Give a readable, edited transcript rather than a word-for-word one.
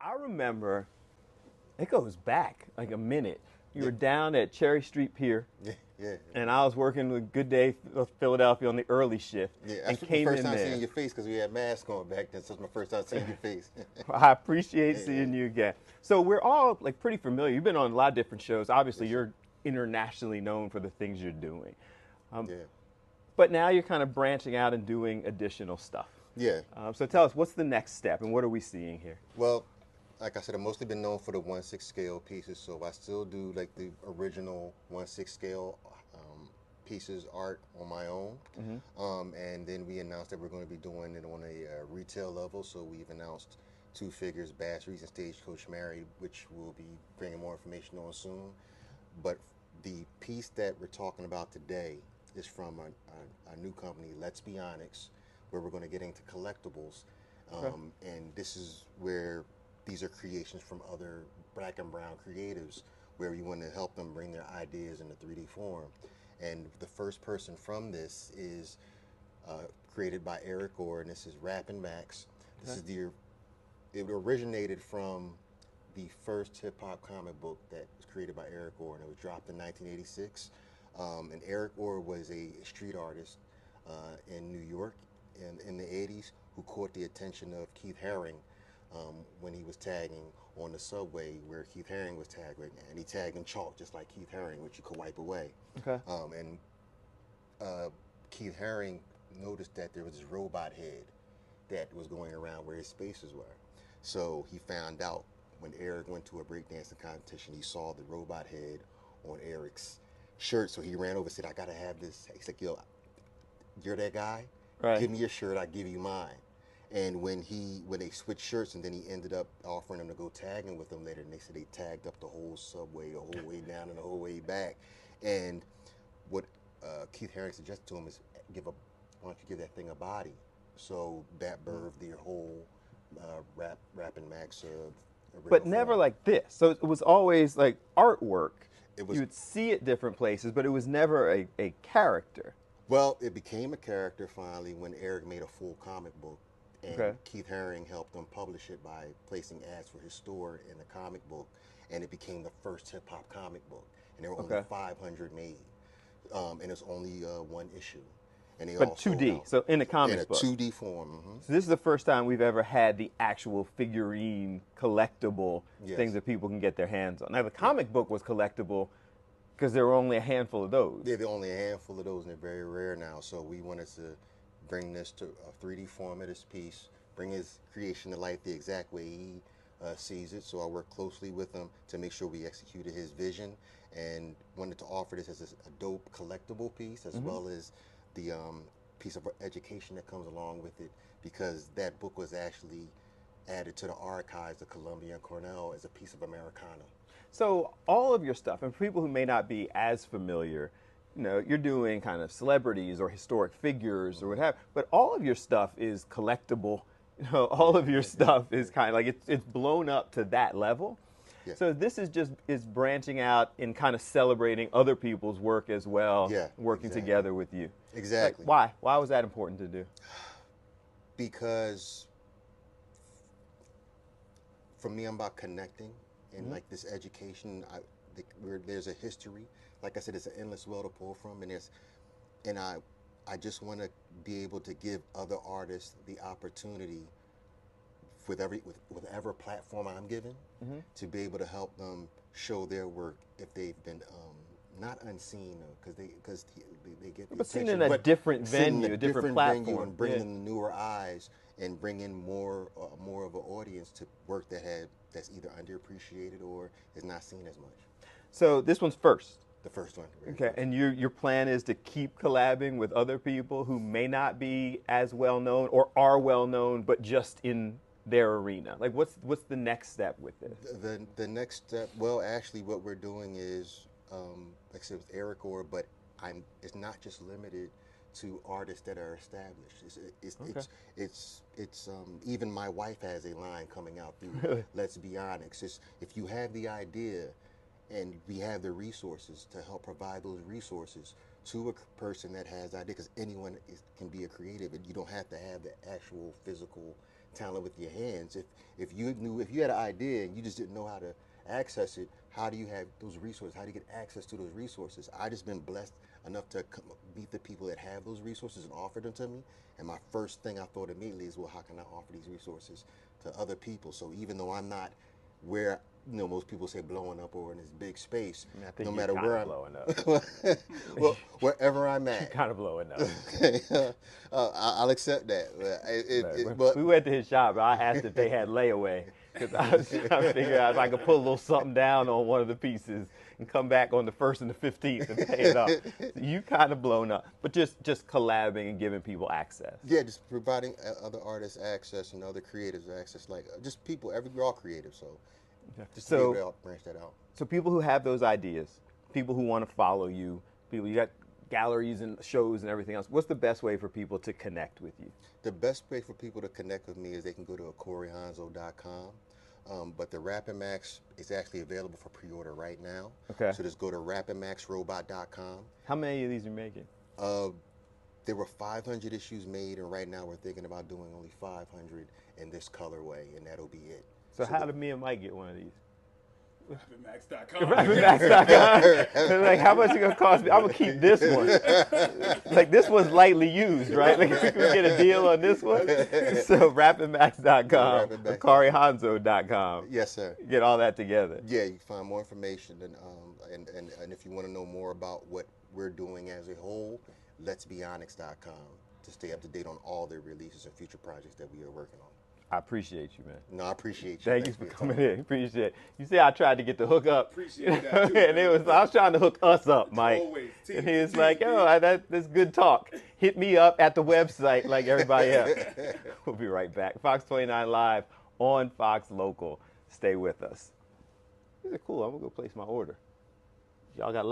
I remember it goes back like a minute. You Yeah, were down at Cherry Street Pier, yeah, yeah, and I was working with Good Day Philadelphia on the early shift, yeah. and That's my came first in time seeing there. your face because we had masks on back then. So it's my first time seeing your face. I appreciate Yeah, seeing you again. So we're all like pretty familiar. You've been on a lot of different shows. Obviously, yes, sir. you're internationally known for the things you're doing, Yeah, but now you're kind of branching out and doing additional stuff. yeah. So tell us, what's the next step, and what are we seeing here? Well, like I said, I've mostly been known for the 1/6 scale pieces, so I still do like the original 1/6 scale pieces art on my own. And then we announced that we're going to be doing it on a retail level. So we've announced two figures, Bass Reeves and Stagecoach Mary, which we'll be bringing more information on soon. But the piece that we're talking about today is from a new company, Let's Be Onyx, where we're going to get into collectibles. Okay. And this is where these are creations from other black and brown creatives, where we want to help them bring their ideas into 3D form. And the first person from this is created by Eric Orr, and this is Rappin Max. This Okay. is the it originated from the first hip hop comic book that was created by Eric Orr, and it was dropped in 1986. And Eric Orr was a street artist in New York in the 80s who caught the attention of Keith Haring when he was tagging on the subway where Keith Haring was tagged, and he tagged in chalk just like Keith Haring, which you could wipe away. Okay. And Keith Haring noticed that there was this robot head that was going around where his spaces were. So he found out when Eric went to a breakdancing competition, he saw the robot head on Eric's shirt. So he ran over and said, I gotta have this. He's like, yo, you're that guy? Right. Give me your shirt, I give you mine. And when they switched shirts, and then he ended up offering them to go tagging with them later, and they said they tagged up the whole subway, the whole way down and the whole way back. And what Keith Haring suggested to him is why don't you give that thing a body? So that birthed their whole Rappin Max original But never form. like this. So it was always like artwork. It You was would see it different places, but it was never a character. Well, it became a character finally when Eric made a full comic book, Okay. and Keith Haring helped him publish it by placing ads for his store in the comic book, and it became the first hip hop comic book. And there were only Okay. 500 made, and it's only one issue, and they But all sold 2D, out so in a in a comic book. 2D form. So this is the first time we've ever had the actual figurine collectible things Yes, that people can get their hands on. Now the yeah. comic book was collectible because there were only a handful of those. They're only a handful of those, and they're very rare now. So we wanted to bring this to a 3D form of this piece, bring his creation to life the exact way he sees it. So I worked closely with him to make sure we executed his vision, and wanted to offer this as a dope collectible piece, as well as the piece of education that comes along with it, because that book was actually added to the archives of Columbia and Cornell as a piece of Americana. So all of your stuff, and for people who may not be as familiar, you're doing kind of celebrities or historic figures or what have, but all of your stuff is collectible. All of your stuff is kind of like it's blown up to that level. Yeah, So this is branching out and kind of celebrating other people's work as well, yeah, working exactly, together with you. Like exactly. why? Why was that important to do? Because for me, I'm about connecting and like this education. There's a history. Like I said, it's an endless well to pull from, and I just want to be able to give other artists the opportunity with whatever platform I'm given to be able to help them show their work if they've been not unseen they get the But seen attention, in a but different sitting in a venue, a different different venue platform. and Yeah. bringing in newer eyes and bringing more of an audience to work that's either underappreciated or is not seen as much. So this one's first. The first one, very Okay, first. and your plan is to keep collabing with other people who may not be as well known or are well known, but just in their arena. Like, what's the next step with this? The next step, well, actually, what we're doing is, like I said, with Eric Orr, but it's not just limited to artists that are established. Okay. Even my wife has a line coming out through Really? Let's Be Honest. If you have the idea, and we have the resources to help provide those resources to a person that has idea, because anyone can be a creative, and you don't have to have the actual physical talent with your hands. If you had an idea and you just didn't know how to access it, how do you have those resources? How do you get access to those resources? I just been blessed enough to meet the people that have those resources and offer them to me. And my first thing I thought immediately is, well, how can I offer these resources to other people? So even though I'm not where most people say blowing up or in this big space, I think no you're matter kind where of I'm blowing up. well, wherever I'm You're at, kind of blowing up. I'll accept that. When we went to his shop, I asked if they had layaway because I was trying to figure out if I could put a little something down on one of the pieces and come back on the 1st and the 15th and pay it up. So you kind of blown up, but just collabing and giving people access. Yeah, just providing other artists access and other creatives access, like just people. We're all creative, so just to be able to branch that out. So people who have those ideas, people who want to follow you, you got galleries and shows and everything else. What's the best way for people to connect with you? The best way for people to connect with me is they can go to acorihanzo.com. But the Rappin Max is actually available for pre-order right now. Okay. So just go to rappinmaxrobot.com. How many of these are you making? There were 500 issues made, and right now we're thinking about doing only 500 in this colorway, and that'll be it. So how did me and Mike get one of these? RappinMax.com. RappinMax.com. Like, how much is it gonna cost me? I'm gonna keep this one. Like, this one's lightly used, right? Like, if we can get a deal on this one. So RappinMax.com, AcoriHanzo.com. Yes, sir. Get all that together. Yeah, you can find more information, and if you want to know more about what we're doing as a whole, letsbeonyx.com to stay up to date on all the releases and future projects that we are working on. I appreciate you, man. No, I appreciate you. Thank you for coming in. Appreciate it. You see, I tried to get the hook up. Appreciate that too, and I was trying to hook us up, Mike. Always. And he was like, yo, that's good talk. Hit me up at the website like everybody else. We'll be right back. Fox 29 Live on Fox Local. Stay with us. These are cool. I'm going to go place my order. Y'all got